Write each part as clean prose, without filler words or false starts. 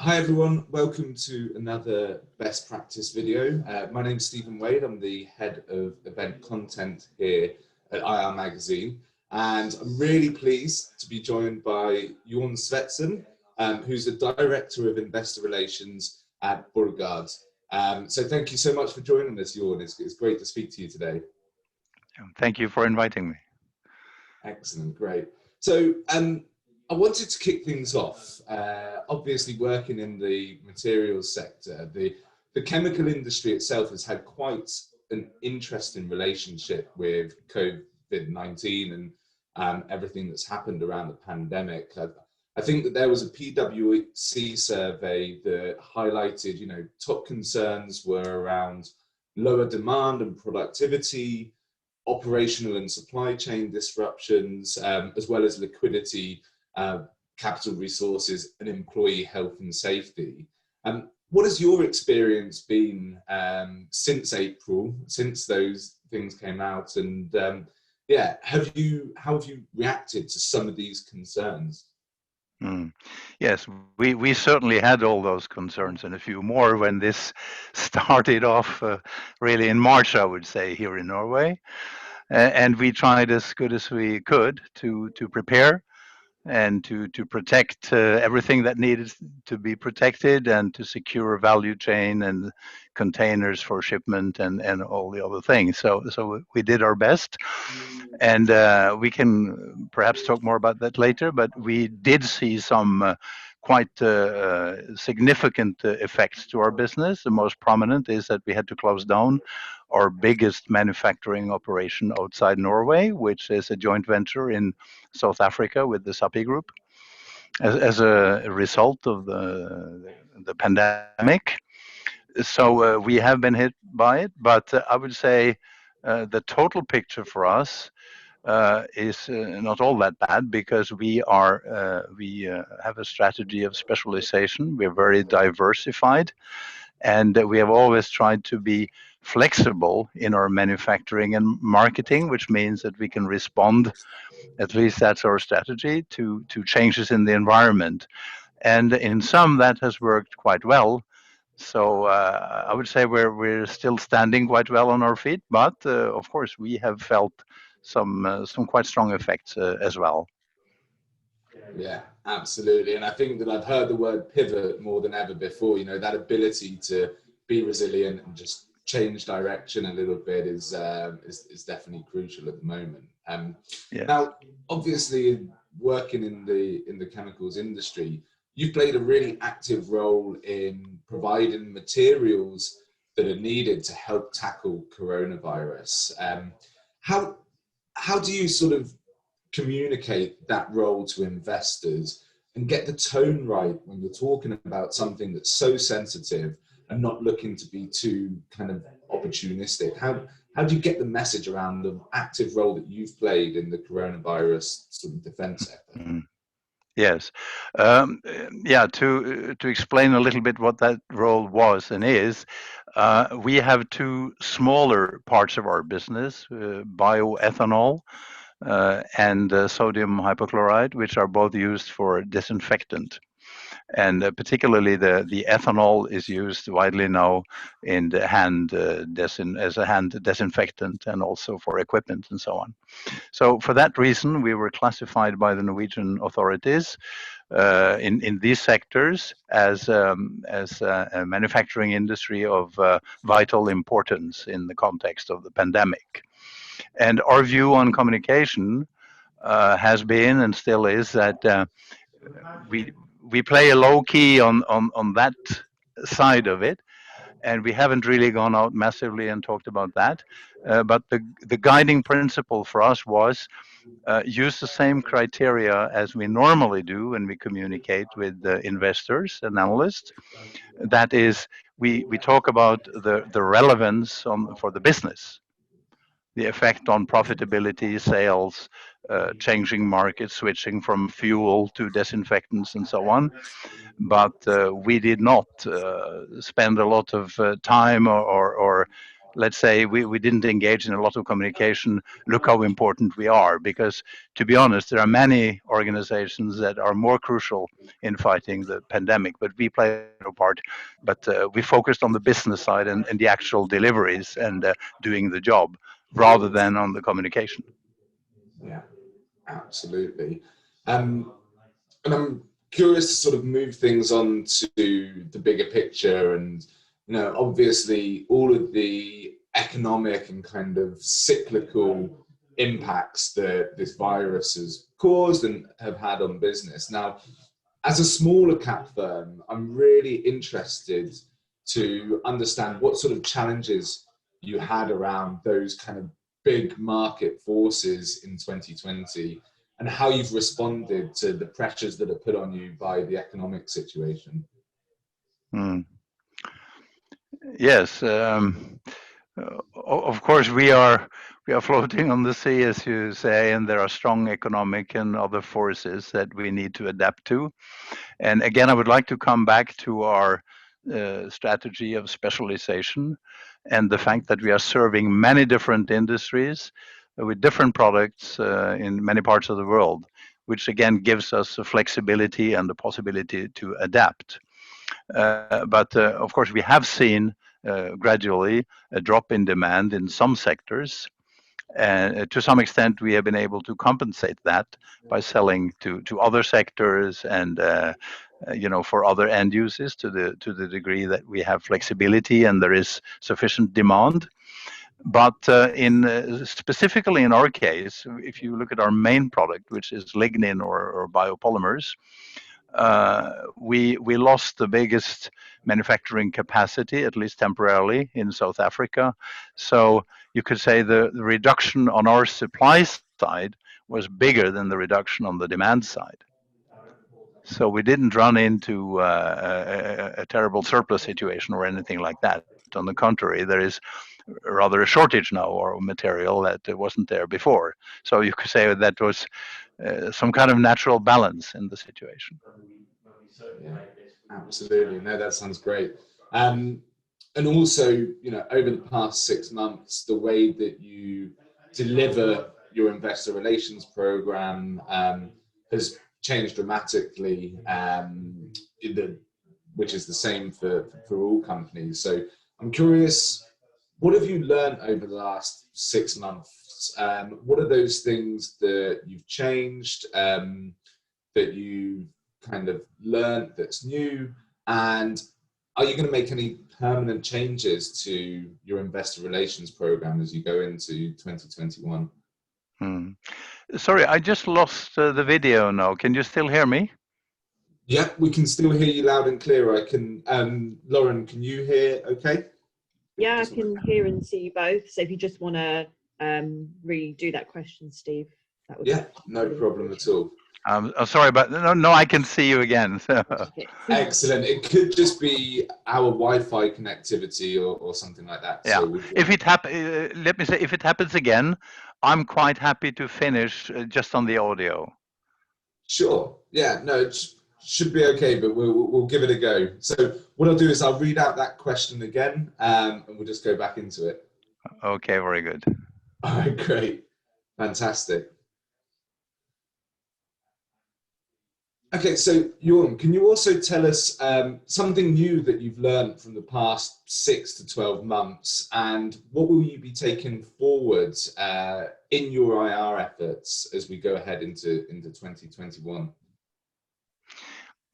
Hi everyone, welcome to another best practice video. My name's Stephen Wade, I'm the head of event content here at IR Magazine, and I'm really pleased to be joined by Jørn Syvertsen, who's the Director of Investor Relations at Borregaard. So thank you so much for joining us, Jørn. It's great to speak to you today. Thank you for inviting me. Excellent, great. So I wanted to kick things off. Obviously, working in the materials sector, the chemical industry itself has had quite an interesting relationship with COVID-19 and everything that's happened around the pandemic. I think that there was a PwC survey that highlighted, top concerns were around lower demand and productivity, operational and supply chain disruptions, as well as liquidity, capital resources, and employee health and safety. What has your experience been since April, since those things came out, and how have you reacted to some of these concerns? Yes, we certainly had all those concerns and a few more when this started off really in March, I would say, here in Norway. And we tried as good as we could to prepare and to protect everything that needed to be protected and to secure value chain and containers for shipment and all the other things. So we did our best, and we can perhaps talk more about that later, but we did see some quite significant effects to our business. The most prominent is that we had to close down our biggest manufacturing operation outside Norway, which is a joint venture in South Africa with the Sappi Group, as a result of the pandemic. So we have been hit by it, but I would say the total picture for us is not all that bad, because we have a strategy of specialization. We're very diversified, and we have always tried to be flexible in our manufacturing and marketing, which means that we can respond, at least that's our strategy, to changes in the environment. And in some, that has worked quite well. So I would say we're still standing quite well on our feet, but of course we have felt some quite strong effects as well. Yeah, absolutely. And I think that I've heard the word pivot more than ever before. That ability to be resilient and just change direction a little bit is definitely crucial at the moment. Yes. Now, obviously, working in the chemicals industry, you've played a really active role in providing materials that are needed to help tackle coronavirus. How do you sort of communicate that role to investors and get the tone right when you're talking about something that's so sensitive and not looking to be too kind of opportunistic? How do you get the message around the active role that you've played in the coronavirus sort of defense sector? Mm. Yes. To explain a little bit what that role was and is, we have two smaller parts of our business, bioethanol and sodium hypochlorite, which are both used for disinfectant. And particularly the ethanol is used widely now in the as a hand disinfectant, and also for equipment and so on. So for that reason, we were classified by the Norwegian authorities in these sectors as a manufacturing industry of vital importance in the context of the pandemic. And our view on communication has been and still is that we play a low key on that side of it, and we haven't really gone out massively and talked about that. But the guiding principle for us was use the same criteria as we normally do when we communicate with investors and analysts. That is, we talk about the relevance for the business, the effect on profitability, sales, changing markets, switching from fuel to disinfectants and so on. But we did not spend a lot of time or let's say we didn't engage in a lot of communication. Look how important we are, because to be honest, there are many organizations that are more crucial in fighting the pandemic, but we played no part. But we focused on the business side and the actual deliveries and doing the job rather than on the communication. Yeah, absolutely. And I'm curious to sort of move things on to the bigger picture, and obviously all of the economic and kind of cyclical impacts that this virus has caused and have had on business. Now, as a smaller cap firm, I'm really interested to understand what sort of challenges you had around those kind of big market forces in 2020, and how you've responded to the pressures that are put on you by the economic situation. Yes, of course we are floating on the sea, as you say, and there are strong economic and other forces that we need to adapt to. And again, I would like to come back to our strategy of specialization and the fact that we are serving many different industries with different products in many parts of the world, which again gives us the flexibility and the possibility to adapt. But of course, we have seen gradually a drop in demand in some sectors. And to some extent, we have been able to compensate that by selling to other sectors and for other end uses to the degree that we have flexibility and there is sufficient demand. But specifically in our case, if you look at our main product, which is lignin or biopolymers, we lost the biggest manufacturing capacity, at least temporarily, in South Africa. So you could say the reduction on our supply side was bigger than the reduction on the demand side. So we didn't run into a terrible surplus situation or anything like that. On the contrary, there is rather a shortage now of material that wasn't there before. So you could say that was some kind of natural balance in the situation. Yeah, absolutely. No, that sounds great. And also, over the past 6 months, the way that you deliver your investor relations program has changed dramatically, which is the same for all companies. So I'm curious, what have you learned over the last 6 months? What are those things that you've changed, that you kind of learned that's new? And are you going to make any permanent changes to your investor relations program as you go into 2021? Sorry, I just lost the video now. Can you still hear me? Yeah, we can still hear you loud and clear. I can. Lauren, can you hear okay? Yeah, I can hear and see you both. So if you just want to redo that question, Steve, that would be no problem at all. I'm sorry, but no, I can see you again. Excellent. It could just be our Wi-Fi connectivity or something like that. Yeah. So if it let me say, if it happens again, I'm quite happy to finish just on the audio. Sure. Yeah. No, it should be okay, but we'll give it a go. So what I'll do is I'll read out that question again, and we'll just go back into it. Okay. Very good. All right. Great. Fantastic. Okay, so Jørn, can you also tell us something new that you've learned from the past 6 to 12 months, and what will you be taking forward in your IR efforts as we go ahead into 2021?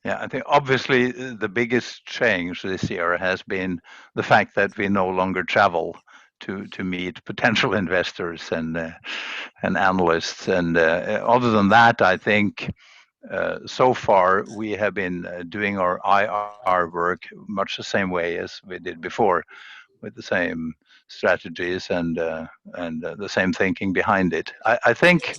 Yeah, I think obviously the biggest change this year has been the fact that we no longer travel to meet potential investors and analysts. And other than that, I think so far we have been doing our IR work much the same way as we did before, with the same strategies and the same thinking behind it. I think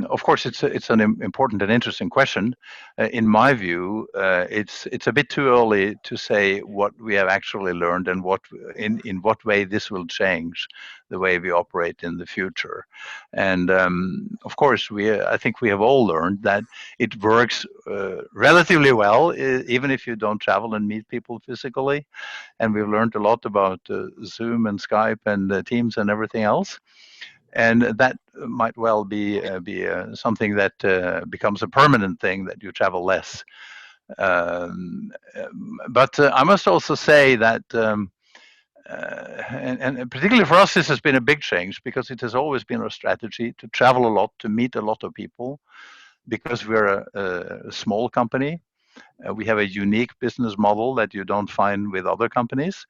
Of course, it's an important and interesting question. In my view, it's a bit too early to say what we have actually learned and what in what way this will change the way we operate in the future. And of course, I think we have all learned that it works relatively well, even if you don't travel and meet people physically. And we've learned a lot about Zoom and Skype and Teams and everything else. And that might well be something that becomes a permanent thing, that you travel less. But I must also say that, and particularly for us, this has been a big change, because it has always been our strategy to travel a lot, to meet a lot of people, because we're a small company. We have a unique business model that you don't find with other companies.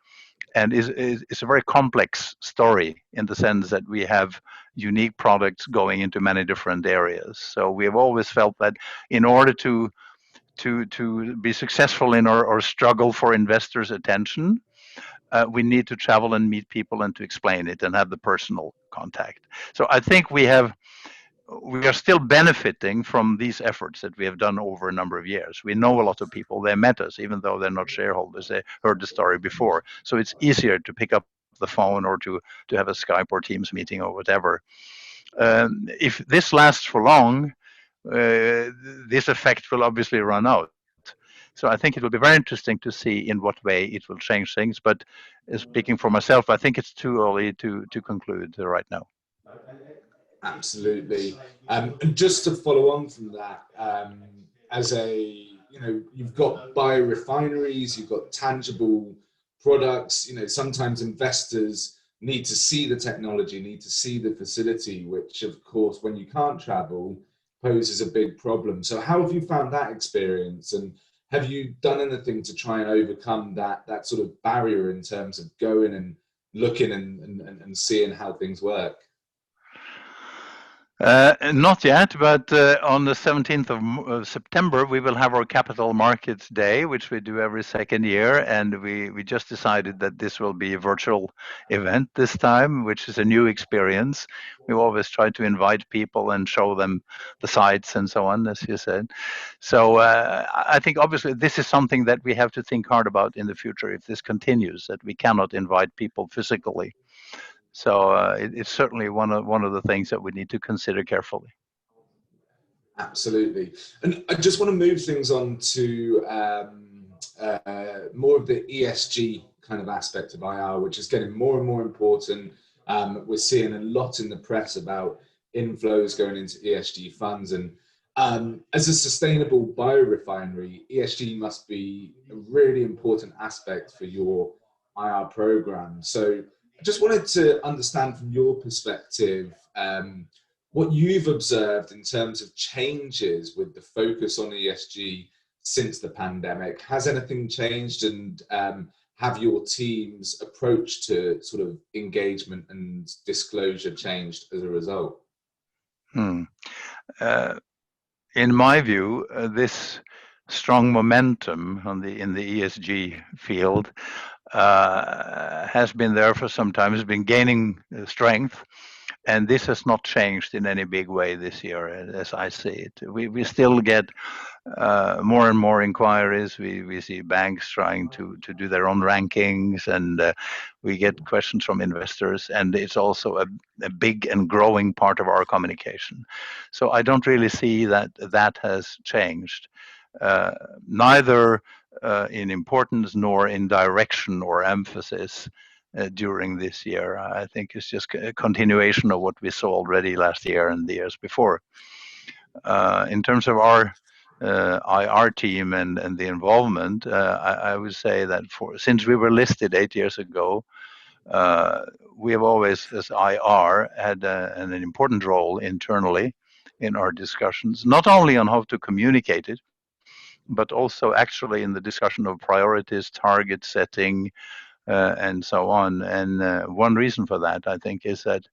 And it's a very complex story, in the sense that we have unique products going into many different areas. So we have always felt that in order to be successful in our struggle for investors' attention, we need to travel and meet people and to explain it and have the personal contact. So I think we are still benefiting from these efforts that we have done over a number of years. We know a lot of people. They met us, even though they're not shareholders. They heard the story before. So it's easier to pick up the phone or to have a Skype or Teams meeting or whatever. If this lasts for long, this effect will obviously run out. So I think it will be very interesting to see in what way it will change things. But speaking for myself, I think it's too early to conclude right now. Absolutely. And just to follow on from that, you've got biorefineries, you've got tangible products. Sometimes investors need to see the technology, need to see the facility, which of course, when you can't travel, poses a big problem. So how have you found that experience? And have you done anything to try and overcome that sort of barrier in terms of going and looking and seeing how things work? Not yet, but on the 17th of September, we will have our Capital Markets Day, which we do every second year. And we just decided that this will be a virtual event this time, which is a new experience. We always try to invite people and show them the sites and so on, as you said. So I think obviously this is something that we have to think hard about in the future if this continues, that we cannot invite people physically. So it's certainly one of the things that we need to consider carefully. Absolutely. And I just want to move things on to more of the ESG kind of aspect of IR, which is getting more and more important. We're seeing a lot in the press about inflows going into ESG funds. And as a sustainable biorefinery, ESG must be a really important aspect for your IR program. So I just wanted to understand from your perspective what you've observed in terms of changes with the focus on ESG since the pandemic. Has anything changed, and have your team's approach to sort of engagement and disclosure changed as a result? In my view, this strong momentum in the ESG field has been there for some time, has been gaining strength, and this has not changed in any big way this year, as I see it. We still get more and more inquiries. We see banks trying to do their own rankings, and we get questions from investors, and it's also a big and growing part of our communication. So I don't really see that has changed, neither in importance nor in direction or emphasis during this year. I think it's just a continuation of what we saw already last year and the years before. In terms of our IR team and the involvement, I would say that since we were listed 8 years ago, we have always, as IR, had an important role internally in our discussions, not only on how to communicate it, but also actually in the discussion of priorities, target setting, and so on. And one reason for that, I think, is that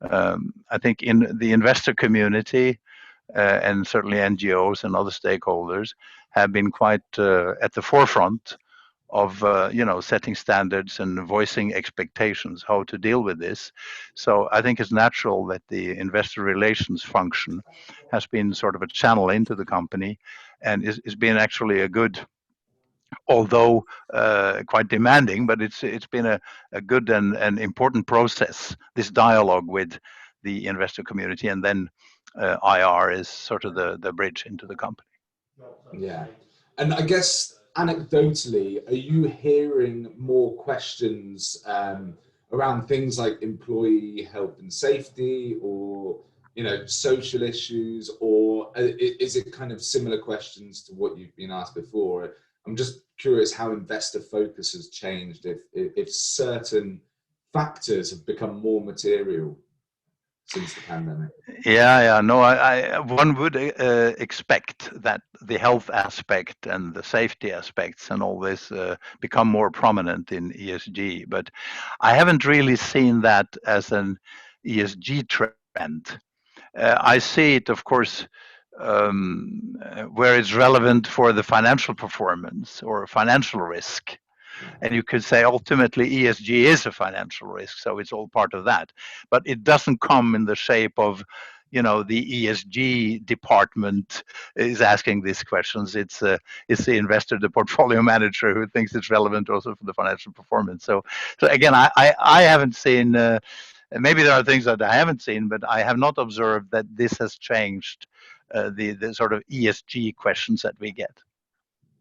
I think in the investor community, and certainly NGOs and other stakeholders have been quite at the forefront setting standards and voicing expectations, how to deal with this. So I think it's natural that the investor relations function has been sort of a channel into the company, and is been actually a good, although quite demanding, but it's been a good and important process, this dialogue with the investor community, and then IR is sort of the bridge into the company. Yeah. And I guess anecdotally, are you hearing more questions around things like employee health and safety, or social issues, or is it kind of similar questions to what you've been asked before? I'm just curious how investor focus has changed, if certain factors have become more material since the pandemic. Yeah. No, one would expect that the health aspect and the safety aspects and all this become more prominent in ESG, but I haven't really seen that as an ESG trend. I see it, of course, where it's relevant for the financial performance or financial risk. And you could say ultimately ESG is a financial risk, so it's all part of that. But it doesn't come in the shape of, the ESG department is asking these questions. It's the investor, the portfolio manager, who thinks it's relevant also for the financial performance. So again, I haven't seen. Maybe there are things that I haven't seen, but I have not observed that this has changed the sort of ESG questions that we get.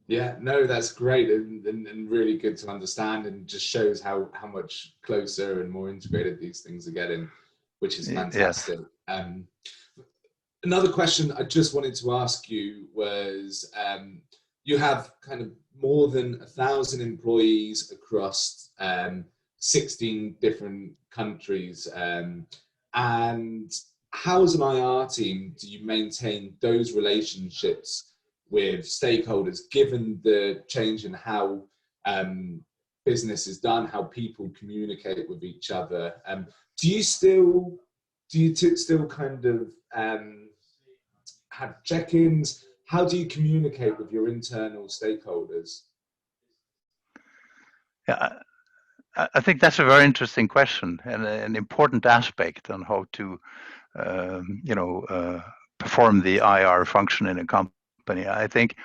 Yeah, no, that's great, and really good to understand, and just shows how much closer and more integrated these things are getting, which is fantastic. Yes. Another question I just wanted to ask you was, you have kind of more than 1,000 employees across 16 different countries, and how, as an IR team, do you maintain those relationships with stakeholders, given the change in how business is done, how people communicate with each other? Do you still kind of have check-ins? How do you communicate with your internal stakeholders? Yeah, I think that's a very interesting question, and an important aspect on how to perform the IR function in a company. I think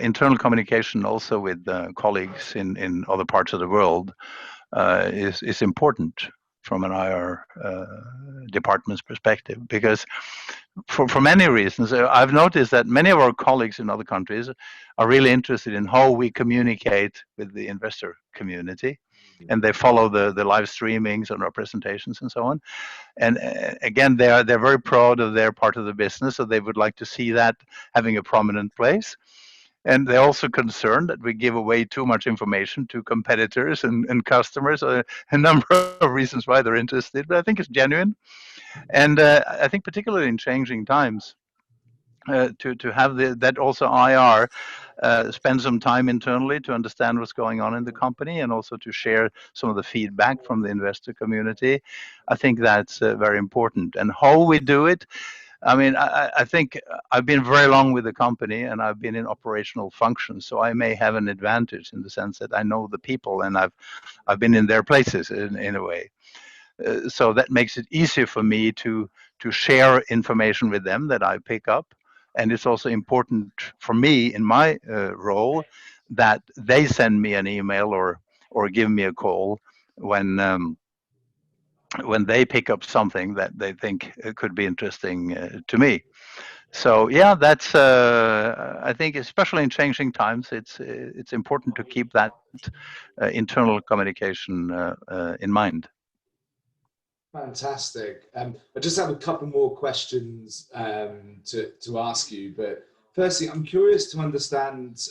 internal communication also with colleagues in other parts of the world is important from an IR department's perspective, because for many reasons, I've noticed that many of our colleagues in other countries are really interested in how we communicate with the investor community, and they follow the live streamings and our presentations and so on. And again, they're very proud of their part of the business, so they would like to see that having a prominent place. And they're also concerned that we give away too much information to competitors and customers. A number of reasons why they're interested, but I think it's genuine. And I think particularly in changing times, to have that also IR spend some time internally to understand what's going on in the company, and also to share some of the feedback from the investor community. I think that's very important. And how we do it, I mean, I think I've been very long with the company, and I've been in operational functions, so I may have an advantage in the sense that I know the people, and I've been in their places in a way. So that makes it easier for me to share information with them that I pick up. And it's also important for me in my role that they send me an email or give me a call when they pick up something that they think could be interesting to me. So yeah, that's I think, especially in changing times, it's important to keep that internal communication in mind. Fantastic. I just have a couple more questions to ask you, but firstly, I'm curious to understand,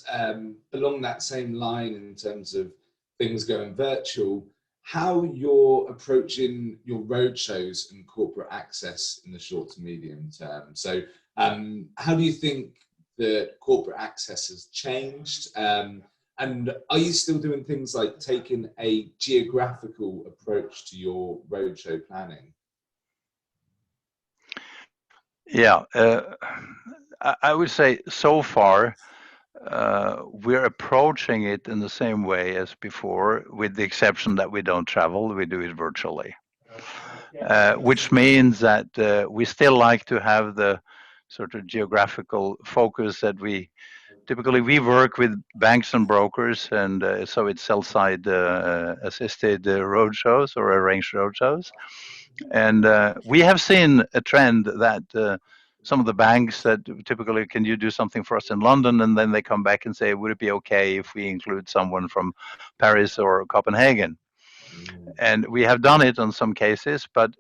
along that same line in terms of things going virtual, how you're approaching your roadshows and corporate access in the short to medium term. So how do you think that corporate access has changed? And are you still doing things like taking a geographical approach to your roadshow planning? Yeah, I would say so far we're approaching it in the same way as before, with the exception that we don't travel, we do it virtually. Which means that we still like to have the sort of geographical focus that we work with banks and brokers, and so it's sell-side assisted roadshows or arranged roadshows. And we have seen a trend that some of the banks that typically, can you do something for us in London? And then they come back and say, would it be okay if we include someone from Paris or Copenhagen? And we have done it on some cases, but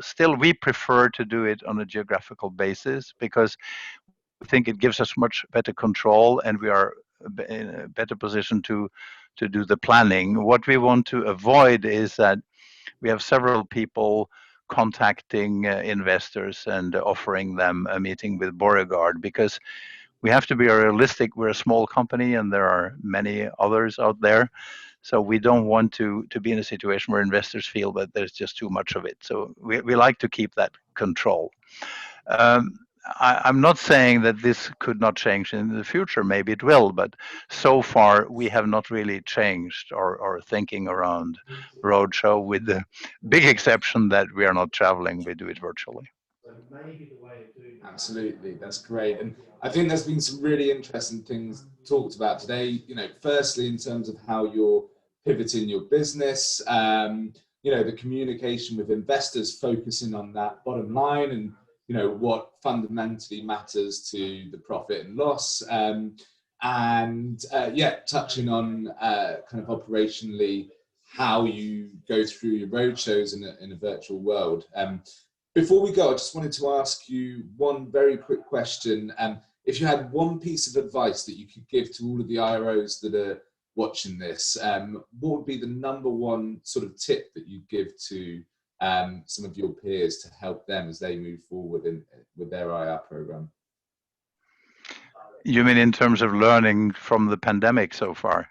still we prefer to do it on a geographical basis because we think it gives us much better control, and we are in a better position to do the planning. What we want to avoid is that we have several people contacting investors and offering them a meeting with Borregaard, because we have to be realistic. We're a small company and there are many others out there. So we don't want to be in a situation where investors feel that there's just too much of it. So we like to keep that control. I'm not saying that this could not change in the future. Maybe it will, but so far we have not really changed our thinking around roadshow, with the big exception that we are not traveling. We do it virtually. Absolutely, that's great. And I think there's been some really interesting things talked about today. Firstly, in terms of how you're pivoting your business, the communication with investors, focusing on that bottom line and what fundamentally matters to the profit and loss, touching on kind of operationally how you go through your roadshows in a virtual world. Before we go, I just wanted to ask you one very quick question. If you had one piece of advice that you could give to all of the IROs that are watching this, what would be the number one sort of tip that you'd give to some of your peers to help them as they move forward with their IR program? You mean in terms of learning from the pandemic so far?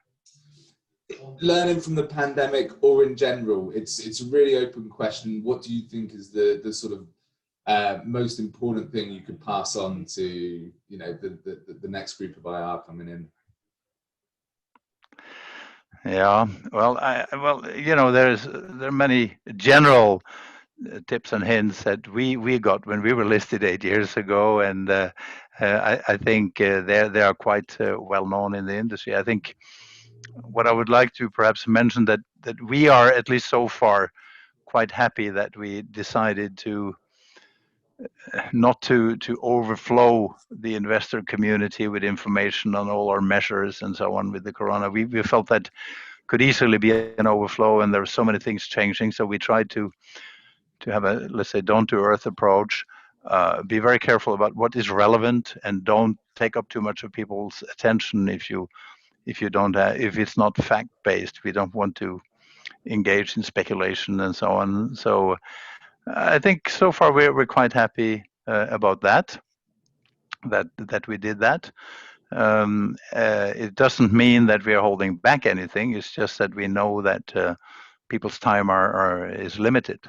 Learning from the pandemic, or in general, it's a really open question. What do you think is the sort of most important thing you could pass on to the next group of IR coming in? Yeah, well, there are many general tips and hints that we got when we were listed 8 years ago, and I think they are quite well known in the industry. I think what I would like to perhaps mention that we are, at least so far, quite happy that we decided to not to overflow the investor community with information on all our measures and so on with the corona. We felt that could easily be an overflow, and there are so many things changing. So we tried to have a, let's say, down to earth approach. Be very careful about what is relevant, and don't take up too much of people's attention if it's not fact based. We don't want to engage in speculation and so on. So I think so far we're quite happy about that we did that. It doesn't mean that we are holding back anything. It's just that we know that people's time is limited.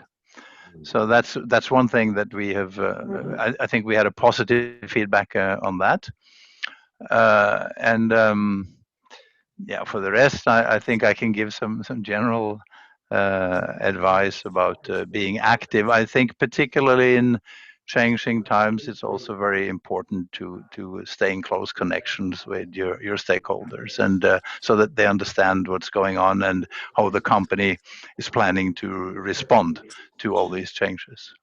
So that's one thing that we have. I think we had a positive feedback on that, for the rest, I think I can give some general advice about being active. I think particularly in changing times, it's also very important to stay in close connections with your stakeholders, and so that they understand what's going on and how the company is planning to respond to all these changes.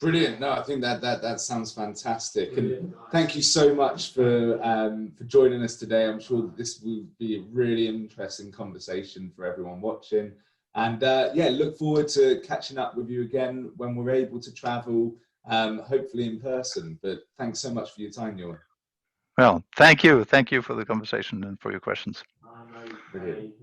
Brilliant. No, I think that sounds fantastic, and thank you so much for joining us today. I'm sure that this will be a really interesting conversation for everyone watching, and look forward to catching up with you again when we're able to travel, hopefully in person. But thanks so much for your time, Jørn. Well, thank you for the conversation and for your questions. Brilliant.